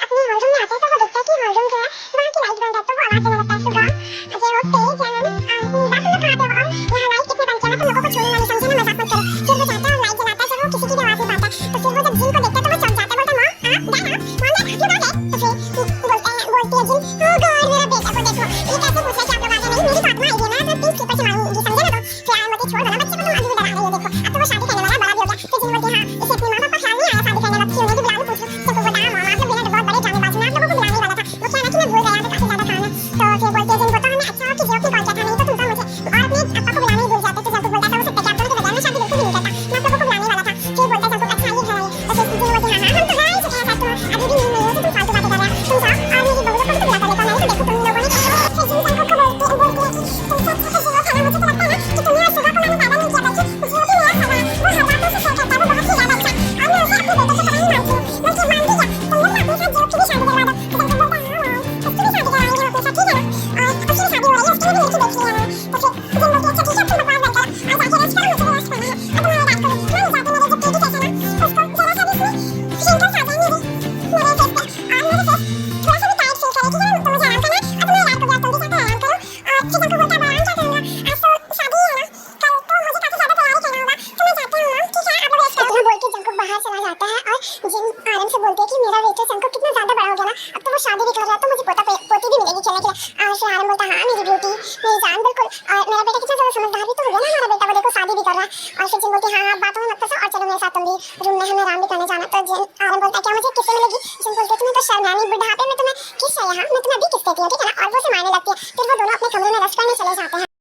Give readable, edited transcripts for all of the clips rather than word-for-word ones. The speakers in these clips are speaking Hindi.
अपने हॉल रूम में आते हैं तो वो देखता है कि हॉल रूम जो है वहाँ की लाइट बंद है, तो वो आवाज देने लगता है सुबह जो वो तेज है ना, बात लोग कहाँ पे हो, यहाँ लाइट किसने बंद किया ना, तुम लोगों को छोड़ने वाली समझे ना, मजाक मत करो। फिर वो जाता है और लाइट जलाता है, जब वो किसी की भी आवाज नहीं पाता, तो फिर वो जब जिन को देखता है तो वो चौंक जाता है, बोलता है माँ आप डैड आप यू गॉट इट, तो फिर बोलती है जिन ओ गॉड मेरा बेटा को देखो ये कैसे पूछ रहा है कि आप लोग आ गए, नहीं मेरी फातिमा आई है ना, तो प्लीज कीपर से मांगूंगी, समझे ना। तो फिर आयन बोलती छोड़ दो ना बच्चे को, तुम अभी भी डरा रही हो, देखो अब तो वो शादी करने वाला बड़ा भी हो गया। फिर जिन बोलती है हाँ इसे अपने माँ बाप का ख्याल नहीं आया शादी करने वक्त, उन्हें भी बुलाने पूछ लो, तो वो बोलता है माँ आप लोग बिना बहुत बड़े जाने बाजू में आप लोगों को बुलाने वाला था, वो क्या ना कि मैं भूल गया था काफी ज्यादा काम है। तो फिर बोलती है जिन को तो हमने अच्छा हो कि जियो की कॉल किया था, नहीं तो तुम तो मुझे और अपने पापा को बुलाने ही भूल जाते। तो जब बोलता था वो सत्य के आप दोनों के बगैर मैं शादी बिल्कुल भी नहीं करता, मैं आप लोगों को बुलाने वाला था। फिर बोलता है अच्छा ये घर आइए, तो फिर जिन बोलती है हाँ हम तो घर आ ही चुके हैं, तुम अभी भी नहीं हो तो तुम फालतू बातें कर रहे हो, तुम जाओ और मेरी बहू को तो बुला कर लेता, नहीं तो देखो तुम लोगों ने। फिर जिन सबको बोलती है कि तुम सच है मुझे तो लगता है ना कि तुम्हें और सुबह को मैंने पैदा नहीं किया, बल्कि जो भी मेरा खाना वो हर बात से शेयर करता है, वो बहुत ही ज्यादा अच्छा, और मैं उसे अपने बेटे को पता नहीं मानती हूँ, बल्कि मान भी गया तुम लोग अपने साथ जो की भी शादी करवा दो। तो जब बोलता है हाँ उसकी भी शादी करवाएंगे अपने साथ, ठीक है ना, और उसकी शादी हो रही है, उसकी भी लड़की देख लिया है। तो फिर जिन बोलती है अच्छा ठीक है तुम बकवास बंद करो और जाके रेस्ट करो, मुझे रेस्ट करना है, अब तुम्हारी बात करो मैं नहीं जाती, मेरे जो बेटी कैसे ना उसको जरा सा भी शिंकल्स आ जाएंगे मेरे फेस पे, और मेरे फेस थोड़ा सा भी टाइट फील करे, ठीक है तो मुझे आराम करना है, अब तुम्हें रात को गया तुम भी जाकर आराम करो। और चिकन को बोलता है आराम क्या करूंगा, आज तो शादी है ना, कल तो मुझे काफी ज्यादा तैयारी करना होगा, तो मैं जाता हूँ मैम, ठीक है आप लोग रेस्ट करो। बोल के जंकुक बाहर चला जाता है और जिन आराम से बोलती है कि मेरा वेट जंकुक कितना ज्यादा बड़ा हो गया ना, अब तो वो शादी भी कर रहा है तो मुझे पोता पोती भी मिलेगी खेलने के लिए। और फिर आराम बोलता है हाँ मेरी ब्यूटी मेरी जान बिल्कुल, और मेरा बेटा कितना ज्यादा समझदार भी तो हो गया ना हमारा बेटा, वो देखो शादी भी कर रहा है। और फिर जिन बोलती है हाँ बातों में मत फंसो और चलो मेरे साथ तुम भी रूम में, हमें आराम भी करने जाना। तो जिन आराम बोलता है क्या मुझे किससे मिलेगी, जिन बोलती है तुम्हें तो शर्म नहीं, बुढ़ापे में तुम्हें किस है यहाँ, मैं तुम्हें अभी किस देती हूँ, ठीक है ना, और वो उसे मारने लगती है। फिर वो दोनों अपने कमरे में रेस्ट करने चले जाते हैं।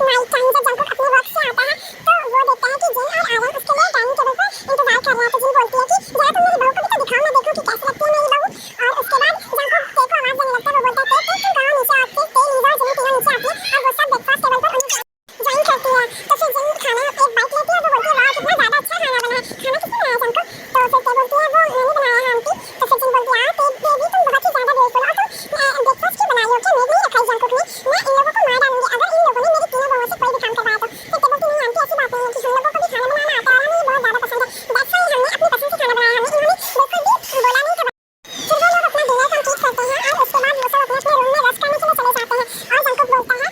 नाइट टाइम जब जंकुक अपने वर्क से आता है तो वो देखता है कि जिन और आर्यन उसके लिए डाइनिंग टेबल पर इंतजार कर रहे हैं। तो जिन बोलती है कि जरा तुम मेरी बहू को भी तो दिखाओ, मैं देखूं कि कैसी लगती है मेरी बहू। और उसके बाद जंकुक तेज को आवाज देने लगता है, वो बोलता है तेज तुम कहाँ नीचे आते, तेज लीजा और जिन तीनों नीचे आती है और वो सब ब्रेकफास्ट टेबल पर उन्हें ज्वाइन करती है। तो फिर जिन खाना एक बाइट लेती है, वो बोलती है वाह कितना ज्यादा अच्छा खाना बना है, खाना किसने बनाया जंकुक। तो फिर तेज बोलती है वो मैंने बनाया है आंटी। तो फिर जिन बोलती है तेज बेबी तुम बहुत ही ज्यादा ब्यूटीफुल हो, तुम ब्रेकफास्ट क्यों बना रही हो, क्या मेरे लिए रखा है जंकुक ने, मैं इन लोगों को मार डालूंगी अगर इन लोगों ने मेरी तीनों बहू से कोई भी काम करवाया तो। फिर तेज बोलती है आंटी ऐसी बात नहीं है कि हम लोगों को भी खाना बनाना आता है, हमें बहुत ज्यादा पसंद है, दैट्स व्हाई हमने अपनी पसंद से खाना बनाया, हमें इन्होंने बिल्कुल भी बोला नहीं था। फिर वो लोग अपना डिनर कंप्लीट करते हैं और उसके बाद वो सब अपने अपने रूम में रेस्ट करने के लिए चले जाते हैं। और जंकुक बोलता है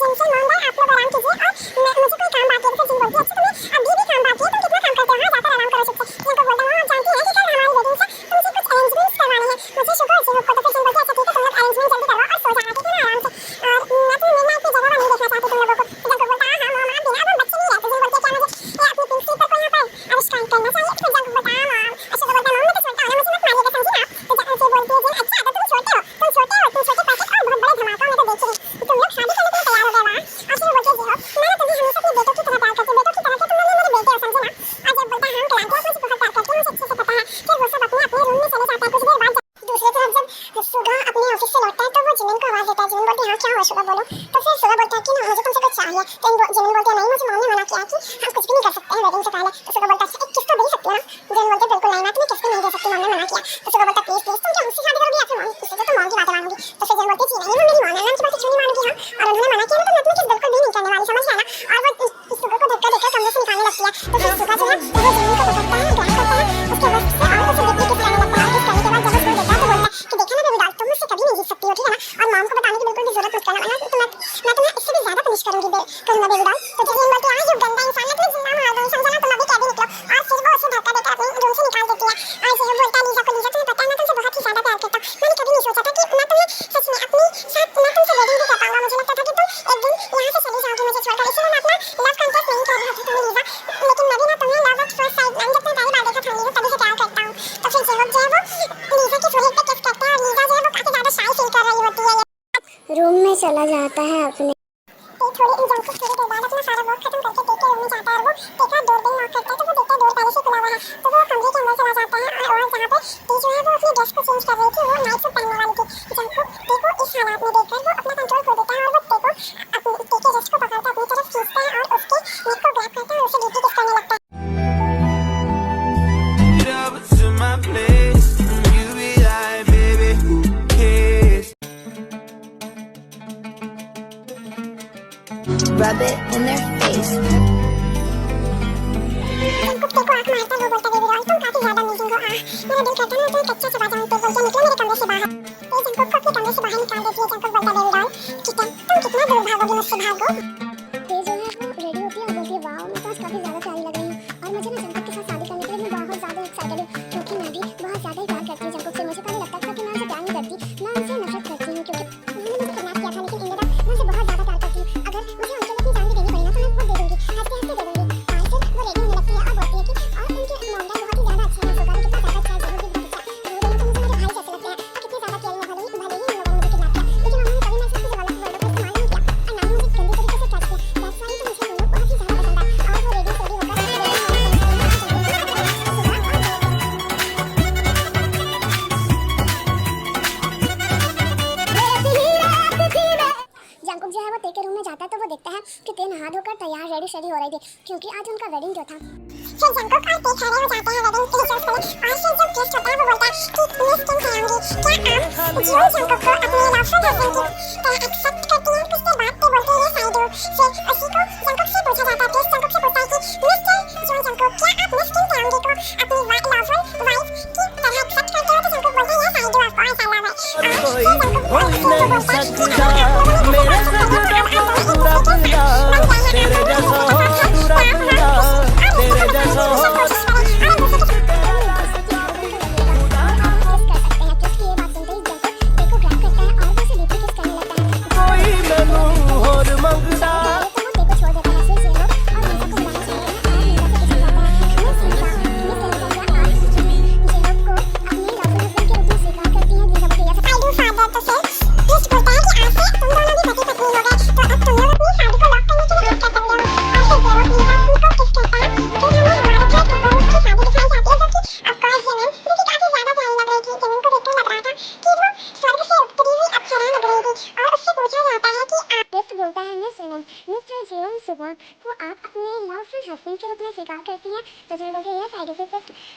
जिनसे मोहम्मद आप लोग आराम कीजिए और मुझे कोई काम बाकी है। तो जिन बोलती है अच्छा तुम्हें अभी भी काम बाकी है, तुम कितना काम करते हो, जाकर आराम करो चुपचाप। जंकुक बोलता है आप जानती हैं कि कल हमारी वेडिंग से तुमसे कुछ अरेंजमेंट्स करवाने हैं, मुझे शुगर जिन को। तो फिर जिन बोलती है अच्छा ठीक है तुम लोग अरेंजमेंट जल्दी करवाओ और सो जाना, ठीक है ना आराम से, और मैं तो मिडनाइट की जगह नहीं देखना चाहती तुम लोगों को। तो जंकुक बोलता है हाँ मॉम आप बिना अब हम बच्चे नहीं रहते। जिन बोलती है क्या मुझे ये अपनी पिंक स्लीपर को यहाँ पर आविष्कार करना चाहिए। तो जंकुक बोलता है हाँ मॉम, अच्छा तो बोलता है मॉम मैं तो छोटा हूँ ना, मुझे मत मारिएगा समझी ना। तो जंकुक बोलती है जिन अच्छा तो तुम छोटे हो, तुम छोटे पैकेट और बहुत बड़े धमाका में तो देखे हैं, तुम लोग शादी करने के लिए तैयार हो गए वहाँ। और फिर बोलती है जी हो मैंने तुम्हें हमेशा अपने बेटों की तरह प्यार करती हूँ, बेटों की तरह के तुम लोग मेरे बेटे हो समझे ना। और जब बोलता है हम क्लांति आप मुझे बहुत प्यार करते हैं, मुझे अच्छे से पता है। फिर वो सब अपने अपने रूम में चले जाते हैं। कुछ देर बाद दूसरी तरफ जब सुगा अपने ऑफिस से लौटता है तो वो जिमिन को आवाज देता है। जिमिन बोलती है हाँ क्या हुआ सुगा बोलो। तो फिर सुगा बोलता है कि ना मुझे तुमसे कुछ चाहिए। तो जिमिन बोलती है नहीं मुझे मॉम ने मना किया कि हम कुछ भी नहीं कर सकते हैं वेडिंग से पहले। तो सुगा बोलता है अच्छा एक किस तो दे सकती हो ना। जिमिन बोलती है बिल्कुल नहीं मैं तुम्हें किस नहीं दे सकती, मॉम ने मना किया। तो सुगा बोलता है प्लीज प्लीज तुम क्या मुझसे शादी करोगी या फिर मॉम, इससे तो मॉम की बातें मानूंगी। तो फिर जिमिन बोलती है नहीं मैं मेरी मॉम की बातें क्यों नहीं मानूंगी हाँ, और उन्होंने मना किया ना तो मैं तुम्हें किस बिल्कुल भी नहीं करने वाली, समझ गया ना। और वो इस सुगा को धक्का देकर कमरे से निकालने लगती है। तो फिर सुगा जो है वो जिमिन को पकड़ता है, ग्रैब करता है उसके वक्त से और उसे देखने किस करने लगता है। किस करने के बाद जब उसको देखता है तो बोलता है कि देखा ना बेबी डॉल तुम मुझसे कभी नहीं जीत सकती हो, ठीक है ना, और मॉम को बताने की बिल्कुल भी जरूरत मत करना वरना मैं तुम्हें इससे भी ज्यादा पनिश करूंगी करूंगा बेबी डॉल। तो जिमिन बोलती है ये गंदा इंसान है, तुम्हें जिंदा मार दूंगी समझा ना, तुम अभी कैदी निकलो। और फिर वो उसे धक्का देकर अपने रूम से निकाल देती है। और जिमिन बोलता है लीजा को लीजा तुम्हें पता है मैं तुमसे बहुत ही ज्यादा प्यार करता हूँ, मैंने कभी नहीं सोचा था कि मैं तुम्हें सच में अपनी साथ मैं तुमसे वेडिंग भी कर पाऊंगा, मुझे लगता था कि तुम एक दिन यहाँ से चली जाओगी मुझे छोड़कर, इसलिए मैं अपना लव कॉन्टेस्ट नहीं कर रहा था तुम्हें लीजा, लेकिन मैं भी ना तुम्हें लव एट फर्स्ट साइट मैंने जब तुम्हें पहली बार देखा था लीजा तभी से प्यार करता हूँ। तो फिर जिमिन जो है वो लीजा के फोrehead पे किस करते हैं और लीजा जो है वो काफी ज्यादा शाय फील कर रही होती है। रूम में चला जाता है अपने थोड़ी जंकुक थोड़ी देर बाद अपना सारा वर्क खत्म करके टेक के रूम में जाता है और वो टेक का डोर बेल नॉक करता है। तो वो देखता है डोर पहले से खुला हुआ है। तो वो कमरे के अंदर चला जाता है और जहाँ पे टी जो है वो अपनी ड्रेस को चेंज कर रही थी, वो नाइट सूट पहनने वाली थी। जंकुक टे को इस हालात में देखकर वो अपना कंट्रोल खो देता है और वो टे के ड्रेस को पकड़कर अपनी तरफ खींचता है और उसके नेक को ग्रैब करता है और उसे डीपली किस करने लगता है। Rub it in their face. Jungkook टे को आंख मारता है, वो बोलता है बेबी डॉल तुम काफी ज्यादा अमेजिंग हो, मेरा दिल करता है ना तुम्हें कच्चा चबा दी क्योंकि आज उनका वेडिंग डे था। फिर जंगकुक और टे खड़े हो जाते हैं वेडिंग रिचुअल्स के लिए और फिर जो गेस्ट होता है वो बोलता है कि मिस किम खयाओगी क्या आप जो जंगकुक को अपने लवफुल हस्बैंड की एक्सेप्ट करती हैं। उसके बाद पे बोलते हैं ये साइडो। फिर उसी को जंगकुक से पूछा जाता है, गेस्ट जंगकुक से पूछता है कि मिस्टर जो जंगकुक क्या आप मिस किम खयाओगी को अपनी लवफुल वाइफ की तरह एक्सेप्ट करते हो? तो जंगकुक बोलते हैं ये साइडो of course I love it. कोई हो ही नहीं सकता मेरे सजना पूरा पूरा तेरे जैसा हो पूरा पूरा तेरे जैसा हो कोई मैनू होर मंगदा सुबह को आप अपने लवफुल हस्बैंड के रूप में स्वीकार करती हैं? तो जो लोग ये साइड से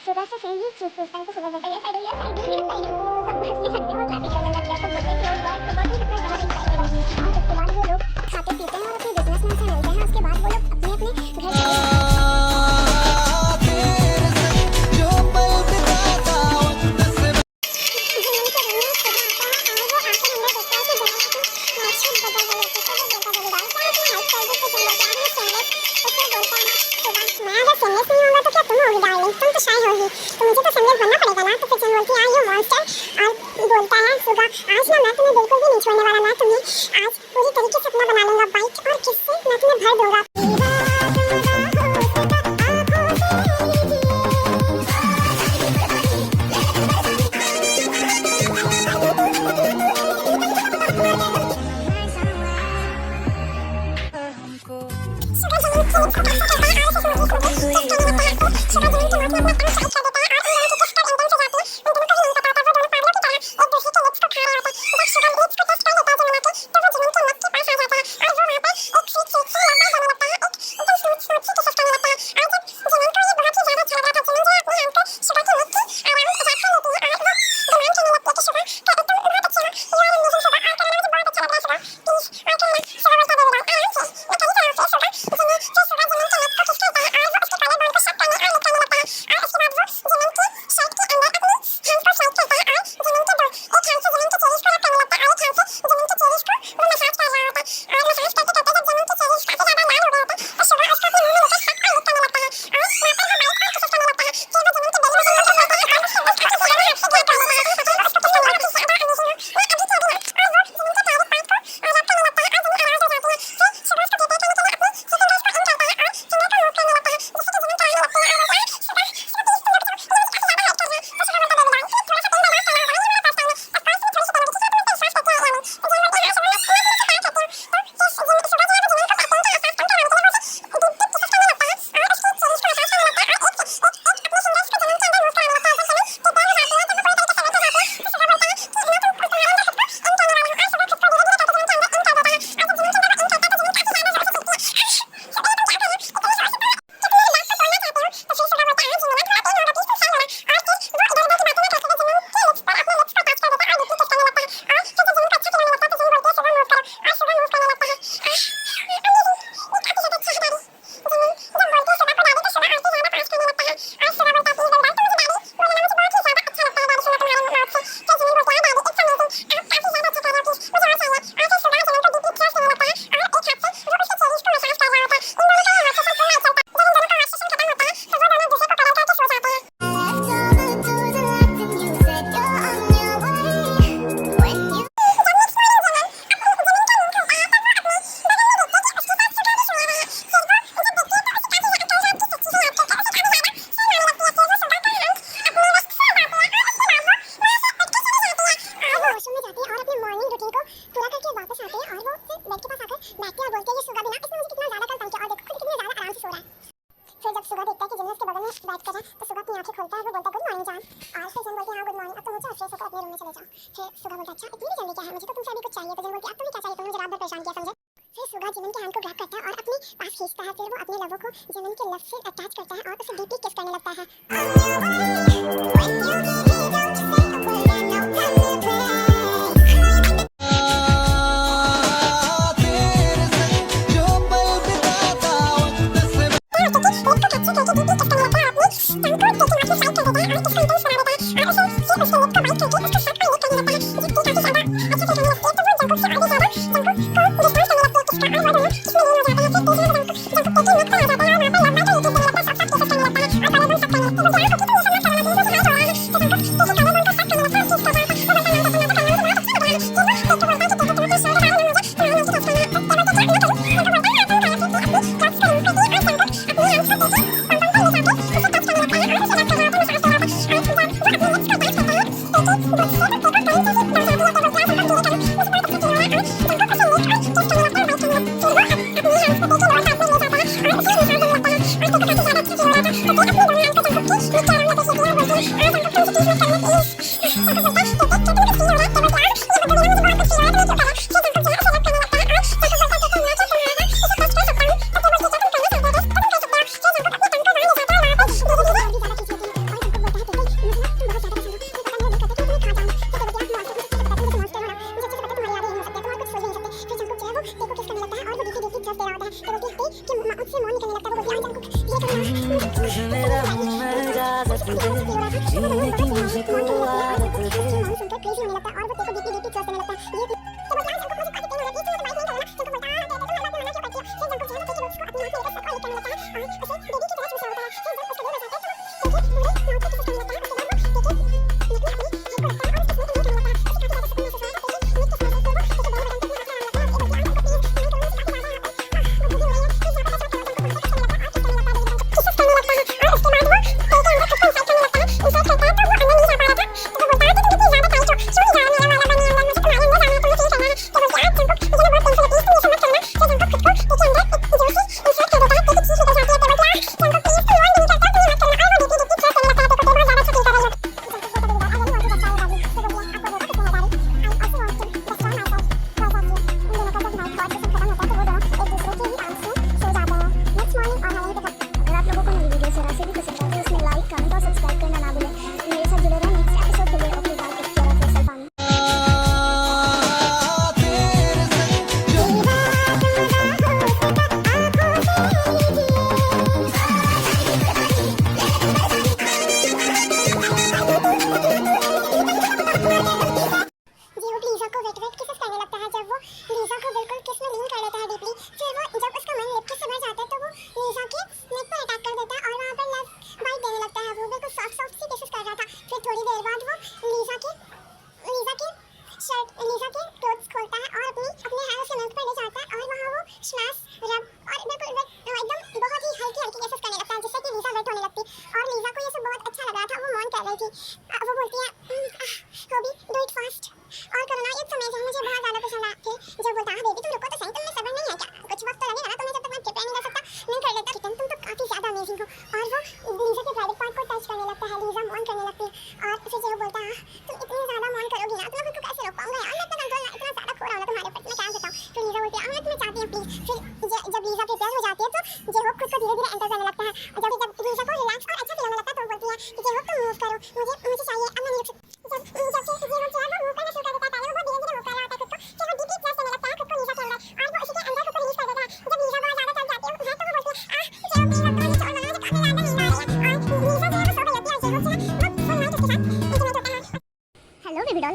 सुबह से सेम ही पूछता है तो सुबह बोलता है ये साइड ये साइड सब हंसते हंसते वो काफी करने लग गया। तो बोलते हैं कि और बहुत ही कितना ज़्यादा एक्साइटेड है। और उसके बाद वो लोग खाते पीते हैं और अपने बिजनेसमैन से मिलते हैं। उसके बाद वो लोग अपने अपने घर चले तुम तो शाय होगी तो मुझे तो संदेश बनना पड़ेगा ना। तो फिर जंग बोलती है यू मॉन्स्टर और बोलता है सुगा आज ना मैं तुम्हें बिल्कुल भी नहीं छोड़ने वाला। मैं तुम्हें आज पूरी तरीके से अपना बना लूंगा बाइक और किससे मैं तुम्हें भर दूंगा। फिर सुगा जीवन के हैंड को ग्रैब करता है और अपने पास खींचता है। फिर वो अपने लवर को जीवन के लव से अटैच करता है और उसे डीपली किस करने लगता है। मेरा हूँ मैं इजाजत दे जीने की मुझको आदत दे।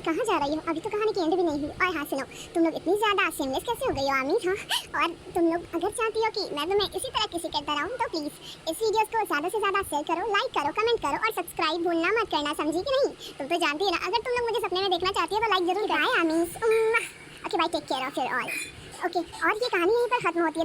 कहाँ जा रही हो? अभी तो कहानी की एंड भी नहीं हुई। और हाँ सुनो, तुम लोग इतनी ज़्यादा सेमलेस कैसे हो गई हो आमी? हाँ, और तुम लोग अगर चाहती हो कि मैं तुम्हें इसी तरह किसी करता रहूँ तो प्लीज़ इस वीडियोस को ज़्यादा से ज़्यादा शेयर करो, लाइक करो, कमेंट करो और सब्सक्राइब भूलना मत करना, समझी कि नहीं? तुम तो जानती है ना, अगर तुम लोग मुझे सपने में देखना चाहती हो तो लाइक जरूर करो। Bye armies. Okay bye, take care of your all. Okay, और ये कहानी यहीं पर खत्म होती है।